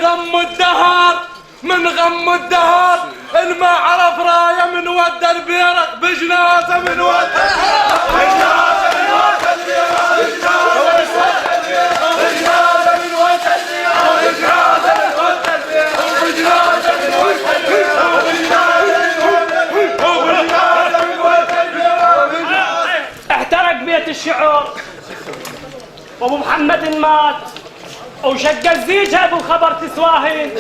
غم الدهر من غم الدهر الما عرف رايه من ودى البيرق بجنازه من ودى بجنازه من ودى البيرق بجنازه من ودى البيرق بجنازه من ودى البيرق بجنازه من ودى البيرق بجنازه من ودى البيرق. احترق بيت الشعور وابو محمد مات وشق الزيج ابو الخبر تسواهين.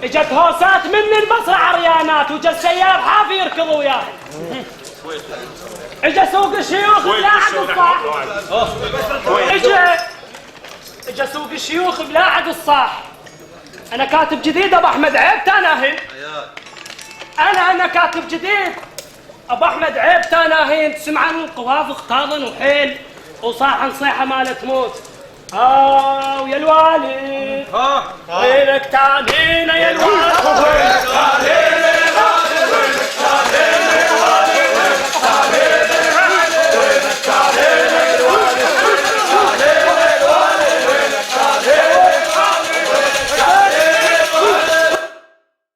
اجت هوسات من المصرع عريانات وجا السيار حافي يركض وياه. اجا سوق الشيوخ بلاعق الصاح. اجا سوق الشيوخ بلاعق الصاح. انا كاتب جديد ابو احمد عيب تناهين. انا كاتب جديد ابو احمد عيب تناهين. تسمع عن القوافق طاضن وحيل وصاحن صيحه مالت موت. ويا الوالد وينك تعنينا يا الوالد.